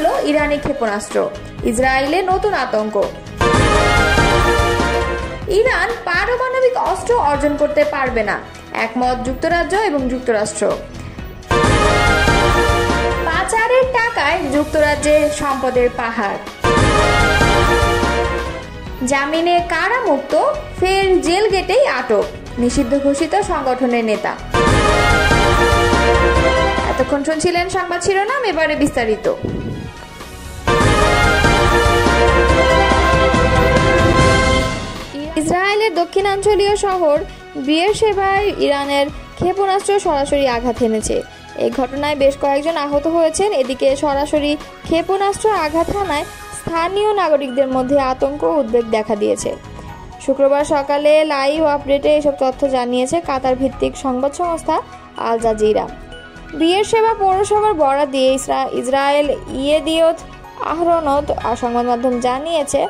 করল ইরানি ক্ষেপণাস্ত্র, ইসরায়েলে নতুন আতঙ্ক। ইরান পারমাণবিক অস্ত্র অর্জন করতে পারবে না, একমত যুক্তরাজ্য এবং যুক্তরাষ্ট্র। পাচারের টাকায় যুক্তরাজ্যে সম্পদের পাহাড়। জামিনে কারামুক্ত, ফের জেল গেটেই আটক, নিষিদ্ধ ঘোষিত সংগঠনের নেতা। এতক্ষণ শুনছিলেন সংবাদ শিরোনাম, এবারে বিস্তারিত। ইসরায়েলের দক্ষিণাঞ্চলীয় শহর বিয়েরশেবায় ইরানের ক্ষেপণাস্ত্র সরাসরি আঘাত হেনেছে। এই ঘটনায় বেশ কয়েকজন আহত হয়েছেন। এদিকে সরাসরি ক্ষেপণাস্ত্র আঘাত হানায় স্থানীয় নাগরিকদের মধ্যে আতঙ্ক ও উদ্বেগ দেখা দিয়েছে। শুক্রবার সকালে লাইভ আপডেটে এসব তথ্য জানিয়েছে কাতার ভিত্তিক সংবাদ সংস্থা আল জাজিরা। বিয়েরশেবা পৌরসভার বরাত দিয়ে ইসরায়েল ইয়েদিওত আহরোনট সংবাদ মাধ্যম জানিয়েছে,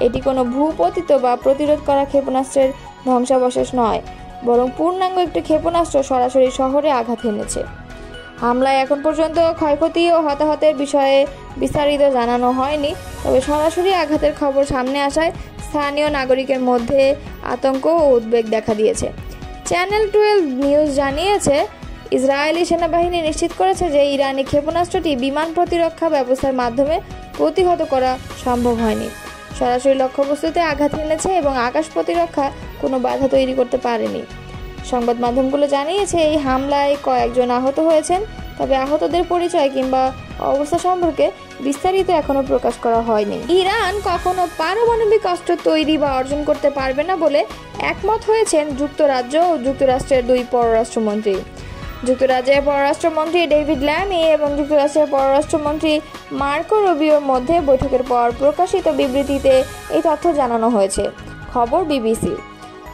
এটি কোনো ভূপতিত বা প্রতিরোধ করা ক্ষেপণাস্ত্রের ধ্বংসাবশেষ নয়, বরং পূর্ণাঙ্গ একটি ক্ষেপণাস্ত্র সরাসরি শহরে আঘাত হেনেছে। হামলায় এখন পর্যন্ত ক্ষয়ক্ষতি ও হতাহতের বিষয়ে বিস্তারিত জানানো হয়নি, তবে সরাসরি আঘাতের খবর সামনে আসায় স্থানীয় নাগরিকের মধ্যে আতঙ্ক ও উদ্বেগ দেখা দিয়েছে। চ্যানেল 12 নিউজ জানিয়েছে, ইসরায়েলি সেনাবাহিনী নিশ্চিত করেছে যে ইরানি ক্ষেপণাস্ত্রটি বিমান প্রতিরক্ষা ব্যবস্থার মাধ্যমে প্রতিহত করা সম্ভব হয়নি, সরাসরি লক্ষ্যবস্তুতে আঘাত হেনেছে এবং আকাশ প্রতিরক্ষা কোনো বাধা তৈরি করতে পারেনি। সংবাদ মাধ্যমগুলো জানিয়েছে, এই হামলায় কয়েকজন আহত হয়েছেন, তবে আহতদের পরিচয় কিংবা অবস্থা সম্পর্কে বিস্তারিত এখনো প্রকাশ করা হয়নি। ইরান কখনো পারমাণবিক অস্ত্র তৈরি বা অর্জন করতে পারবে না বলে একমত হয়েছেন যুক্তরাজ্য ও যুক্তরাষ্ট্রের দুই পররাষ্ট্রমন্ত্রী। যুক্তরাজ্যের পররাষ্ট্রমন্ত্রী ডেভিড ল্যামি এবং যুক্তরাষ্ট্রের পররাষ্ট্রমন্ত্রী মার্কো রুবিওর মধ্যে বৈঠকের পর প্রকাশিত বিবৃতিতে এই তথ্য জানানো হয়েছে, খবর বিবিসি।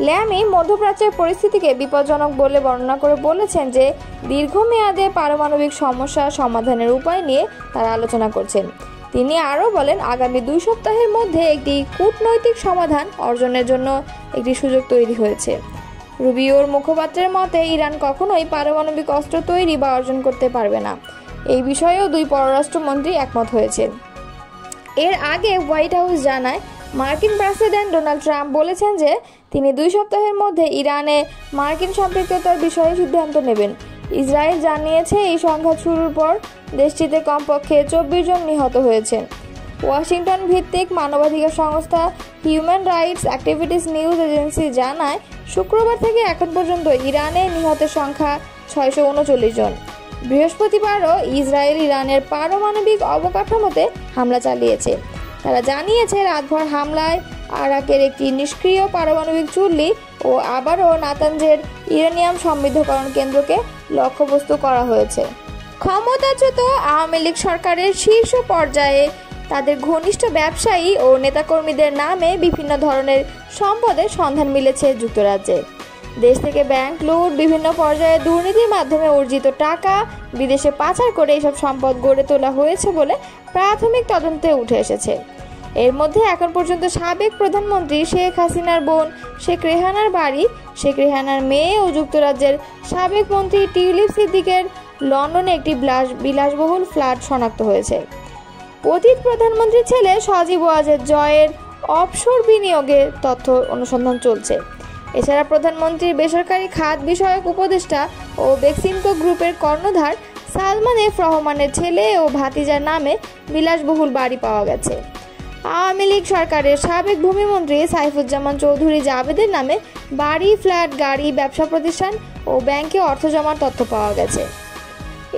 ল্যামি মধ্যপ্রাচ্যের পরিস্থিতিকে বিপজ্জনক বলে বর্ণনা করে বলেছেন যে দীর্ঘমেয়াদে পারমাণবিক সমস্যা সমাধানের উপায় নিয়ে তারা আলোচনা করছেন। তিনি আরও বলেন, আগামী 2 সপ্তাহের মধ্যে একটি কূটনৈতিক সমাধান অর্জনের জন্য একটি সুযোগ তৈরি হয়েছে। রুবিওর মুখপাত্রের মতে, ইরান কখনোই পারমাণবিক অস্ত্র তৈরি বা অর্জন করতে পারবে না। এই বিষয়েও দুই পররাষ্ট্রমন্ত্রী একমত হয়েছেন। এর আগে হোয়াইট হাউস জানায়, মার্কিন প্রেসিডেন্ট ডোনাল্ড ট্রাম্প বলেছেন যে তিনি 2 সপ্তাহের মধ্যে ইরানে মার্কিন সম্পৃক্ততার বিষয়ে সিদ্ধান্ত নেবেন। ইসরায়েল জানিয়েছে, এই সংঘাত শুরুর পর দেশটিতে কমপক্ষে 24 জন নিহত হয়েছেন। ওয়াশিংটন ভিত্তিক মানবাধিকার সংস্থা human rights activities news agency জানায়, শুক্রবার থেকে এখন পর্যন্ত ইরানে নিহতের সংখ্যা 639 জন। বৃহস্পতিবারও ইসরায়েল ইরানের পারমাণবিক অবকাঠামোতে হামলা চালিয়েছে। তারা জানিয়েছে, রাতভর হামলায় আরাকের একটি নিষ্ক্রিয় পারমাণবিক চুল্লি ও আবারও নাতানজের ইউরেনিয়াম সমৃদ্ধকরণ কেন্দ্রকে লক্ষ্যবস্তু করা হয়েছে। ক্ষমতাচ্যুত আওয়ামী লীগ সরকারের শীর্ষ পর্যায়ে তাদের ঘনিষ্ঠ ব্যবসায়ী ও নেতাকর্মীদের নামে বিভিন্ন ধরনের সম্পদের সন্ধান মিলেছে যুক্তরাজ্যে। দেশ থেকে ব্যাংক লুট, বিভিন্ন পর্যায়ে দুর্নীতির মাধ্যমে অর্জিত টাকা বিদেশে পাচার করে এসব সম্পদ গড়ে তোলা হয়েছে বলে প্রাথমিক তদন্তে উঠে এসেছে। এর মধ্যে এখন পর্যন্ত সাবেক প্রধানমন্ত্রী শেখ হাসিনার বোন শেখ রেহানার বাড়ি, শেখ রেহানার মেয়ে ও যুক্তরাজ্যের সাবেক মন্ত্রী টিউলিপ সিদ্দিকের লন্ডনে একটি বিলাসবহুল ফ্ল্যাট শনাক্ত হয়েছে। অতীত প্রধানমন্ত্রীর ছেলে সজীব ওয়াজেদ জয়ের অফশোর বিনিয়োগের তথ্য অনুসন্ধান চলছে। এছাড়া প্রধানমন্ত্রীর বেসরকারি খাত বিষয়ক উপদেষ্টা ও বেক্সিমকো গ্রুপের কর্ণধার সালমান এফ রহমানের ছেলে ও ভাতিজার নামে বিলাসবহুল বাড়ি পাওয়া গেছে। আওয়ামী লীগ সরকারের সাবেক ভূমিমন্ত্রী সাইফুজ্জামান চৌধুরী জাবেদের নামে বাড়ি, ফ্ল্যাট, গাড়ি, ব্যবসা প্রতিষ্ঠান ও ব্যাংকে অর্থ জমার তথ্য পাওয়া গেছে।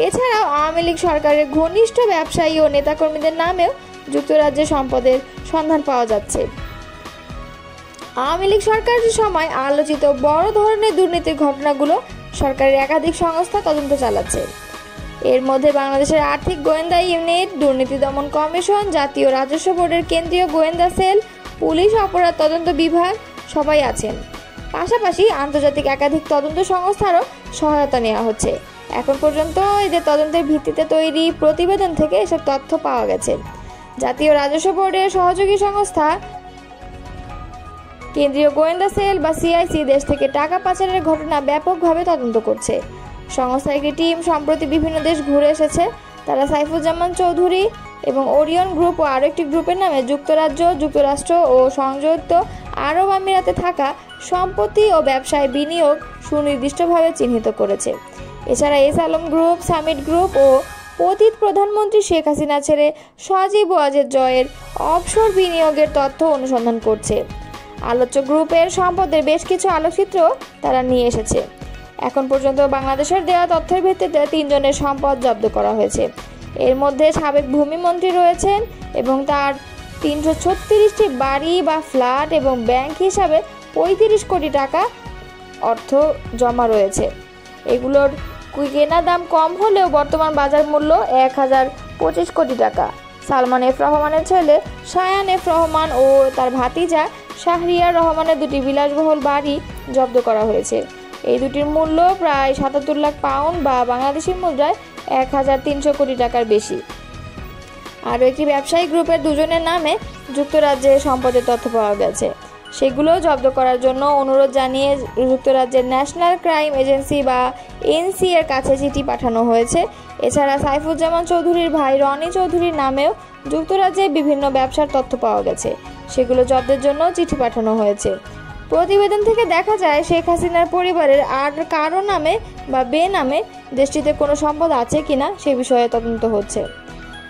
এছাড়াও আওয়ামী লীগ সরকারের ঘনিষ্ঠ ব্যবসায়ী ও নেতাকর্মীদের নামেও যুক্তরাজ্যে সম্পদের সন্ধান পাওয়া যাচ্ছে। আওয়ামী লীগ সরকারের সময় আলোচিত বড় ধরনের দুর্নীতির ঘটনাগুলো সরকারের একাধিক সংস্থা তদন্ত চালাচ্ছে। এর মধ্যে বাংলাদেশের আর্থিক গোয়েন্দা ইউনিট, দুর্নীতি দমন কমিশন, জাতীয় রাজস্ব বোর্ডের কেন্দ্রীয় গোয়েন্দা সেল, পুলিশ অপরাধ তদন্ত বিভাগ সবাই আছেন। পাশাপাশি আন্তর্জাতিক একাধিক তদন্ত সংস্থারও সহায়তা নেওয়া হচ্ছে। এখন পর্যন্ত এদের তদন্তের ভিত্তিতে তৈরি প্রতিবেদন থেকে এসব তথ্য পাওয়া গেছে। জাতীয় রাজস্ব বোর্ডের সহযোগী সংস্থা কেন্দ্রীয় গোয়েন্দা সেল বা সিআইসি দেশ থেকে টাকা পাচারের ঘটনা ব্যাপকভাবে তদন্ত করছে। সংস্থার একটি টিম সম্প্রতি বিভিন্ন দেশ ঘুরে এসেছে। তারা সাইফুজ্জামান চৌধুরী, এবং ওরিয়ন গ্রুপ ও আরও একটি গ্রুপের নামে যুক্তরাজ্য, যুক্তরাষ্ট্র ও সংযুক্ত আরব আমিরাতে থাকা সম্পত্তি ও ব্যবসায় বিনিয়োগ সুনির্দিষ্টভাবে চিহ্নিত করেছে। এছাড়া S Alam group, summit group ও অতীত প্রধানমন্ত্রী শেখ হাসিনা ছেড়ে সজীব ওয়াজেদ জয়ের অফশোর বিনিয়োগের তথ্য অনুসন্ধান করছে। আলোচ্য গ্রুপের সম্পদের বেশ কিছু আলোকচিত্র তারা নিয়ে এসেছে। এখন পর্যন্ত বাংলাদেশের দেওয়া তথ্যের ভিত্তিতে ৩ জনের সম্পদ জব্দ করা হয়েছে। এর মধ্যে সাবেক ভূমিমন্ত্রী রয়েছেন এবং তার ৩৩৬টি বাড়ি বা ফ্ল্যাট এবং ব্যাংক হিসাবে ৩৫ কোটি টাকা অর্থ জমা রয়েছে। এগুলোর কেনা দাম কম হলেও বর্তমান বাজার মূল্য ১,০২৫ কোটি টাকা। সালমান এফ রহমানের ছেলে শায়ান এফ রহমান ও তার ভাতিজা শাহরিয়ার রহমানের 2টি বিলাসবহুল বাড়ি জব্দ করা হয়েছে। এই দুটির মূল্য প্রায় ৭৭ লাখ পাউন্ড বা বাংলাদেশি মুদ্রায় ১,৩০০ কোটি টাকার বেশি। আরও একটি ব্যবসায়ী গ্রুপের 2 জনের নামে যুক্তরাজ্যের সম্পদের তথ্য পাওয়া গেছে। সেগুলো জব্দ করার জন্য অনুরোধ জানিয়ে যুক্তরাজ্যের ন্যাশনাল ক্রাইম এজেন্সি বা এনসি এর কাছে চিঠি পাঠানো হয়েছে। এছাড়া সাইফুজ্জামান চৌধুরীর ভাই রনি চৌধুরীর নামেও যুক্তরাজ্যে বিভিন্ন ব্যবসার তথ্য পাওয়া গেছে। সেগুলো জব্দের জন্য চিঠি পাঠানো হয়েছে। প্রতিবেদন থেকে দেখা যায় শেখ হাসিনার পরিবারের আর কারো নামে বা বেনামে দেশটিতে কোনো সম্পদ আছে কিনা সে বিষয়ে তদন্ত হচ্ছে।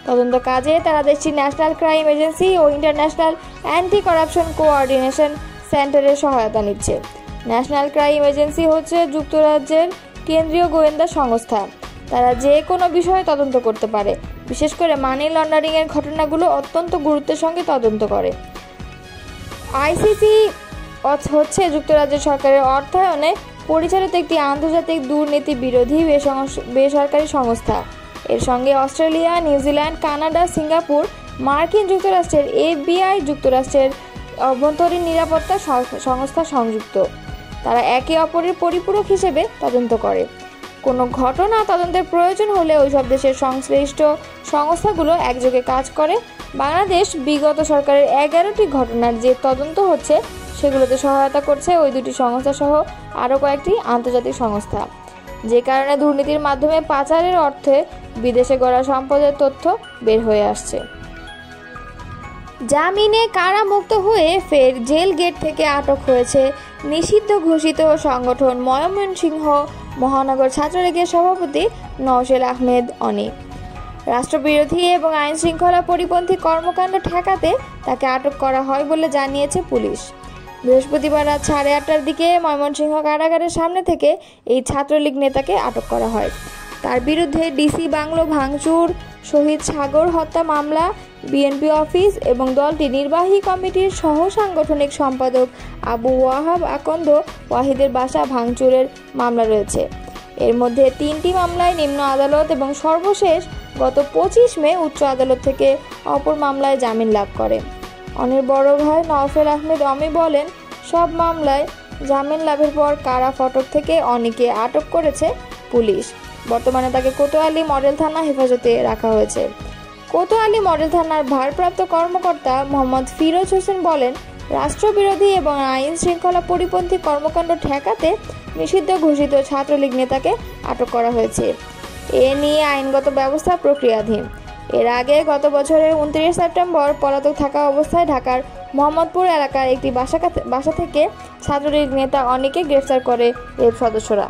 তদন্ত কাজে তারা দেশটির ন্যাশনাল ক্রাইম এজেন্সি ও ইন্টারন্যাশনাল অ্যান্টি করাপশন কোঅর্ডিনেশন সেন্টারের সহায়তা নিচ্ছে। ন্যাশনাল ক্রাইম এজেন্সি হচ্ছে যুক্তরাজ্যের কেন্দ্রীয় গোয়েন্দা সংস্থা। তারা যে কোনো বিষয়ে তদন্ত করতে পারে, বিশেষ করে মানি লন্ডারিংয়ের ঘটনাগুলো অত্যন্ত গুরুত্বের সঙ্গে তদন্ত করে। আইসিসি হচ্ছে যুক্তরাজ্য সরকারের অর্থায়নে পরিচালিত একটি আন্তর্জাতিক দুর্নীতি বিরোধী বেসরকারি সংস্থা। এর সঙ্গে অস্ট্রেলিয়া, নিউজিল্যান্ড, কানাডা, সিঙ্গাপুর, মার্কিন যুক্তরাষ্ট্রের FBI, যুক্তরাষ্ট্রের অভ্যন্তরীণ নিরাপত্তা সংস্থা সংযুক্ত। তারা একে অপরের পরিপূরক হিসেবে তদন্ত করে। কোনো ঘটনা তদন্তের প্রয়োজন হলে ওইসব দেশের সংশ্লিষ্ট সংস্থাগুলো একযোগে কাজ করে। বাংলাদেশ বিগত সরকারের 11টি ঘটনার যে তদন্ত হচ্ছে সেগুলোতে সহায়তা করছে ওই 2টি সংস্থা সহ আরও কয়েকটি আন্তর্জাতিক সংস্থা, যে কারণে দুর্নীতির মাধ্যমে পাচারের অর্থে বিদেশে গড়া সম্পদের তথ্য বের হয়ে আসছে। জামিনে কারামুক্ত হয়ে ফের জেল গেট থেকে আটক হয়েছে নিষিদ্ধ ঘোষিত সংগঠন ময়মনসিংহ মহানগর ছাত্রলীগের সভাপতি নওশের আহমেদ অনি। রাষ্ট্রবিরোধী এবং আইন শৃঙ্খলা পরিপন্থী কর্মকাণ্ড ঠেকাতে তাকে আটক করা হয় বলে জানিয়েছে পুলিশ। বৃহস্পতিবার রাত 8:30টার দিকে ময়মনসিংহ কারাগারের সামনে থেকে এই ছাত্রলীগ নেতাকে আটক করা হয়। তার বিরুদ্ধে ডিসি বাংলো ভাঙচুর, শহীদ সাগর হত্যা মামলা, বিএনপি অফিস এবং দলটির নির্বাহী কমিটির সহ সাংগঠনিক সম্পাদক আবু ওয়াহাব আকন্দ ওয়াহিদের বাসা ভাঙচুরের মামলা রয়েছে। এর মধ্যে 3টি মামলায় নিম্ন আদালত এবং সর্বশেষ গত 25 মে উচ্চ আদালত থেকে অপর মামলায় জামিন লাভ করে। অনির বড় ভাই নওশের আহমেদ অমি বলেন, সব মামলায় জামিন লাভের পর কারা ফটক থেকে অনিকে আটক করেছে পুলিশ। বর্তমানে তাকে কোতোয়ালি মডেল থানা হেফাজতে রাখা হয়েছে। কোতোয়ালি মডেল থানার ভারপ্রাপ্ত কর্মকর্তা মোহাম্মদ ফিরোজ হোসেন বলেন, রাষ্ট্রবিরোধী এবং আইন শৃঙ্খলা পরিপন্থী কর্মকাণ্ড ঠেকাতে নিষিদ্ধ ঘোষিত ছাত্রলীগ নেতাকে আটক করা হয়েছে। এ নিয়ে আইনগত ব্যবস্থা প্রক্রিয়াধীন। এর আগে গত বছরের 29 সেপ্টেম্বর পলাতক থাকা অবস্থায় ঢাকার মোহাম্মদপুর এলাকার একটি বাসা থেকে ছাত্রলীগ নেতা অনিকে গ্রেফতার করে র্যাব সদস্যরা।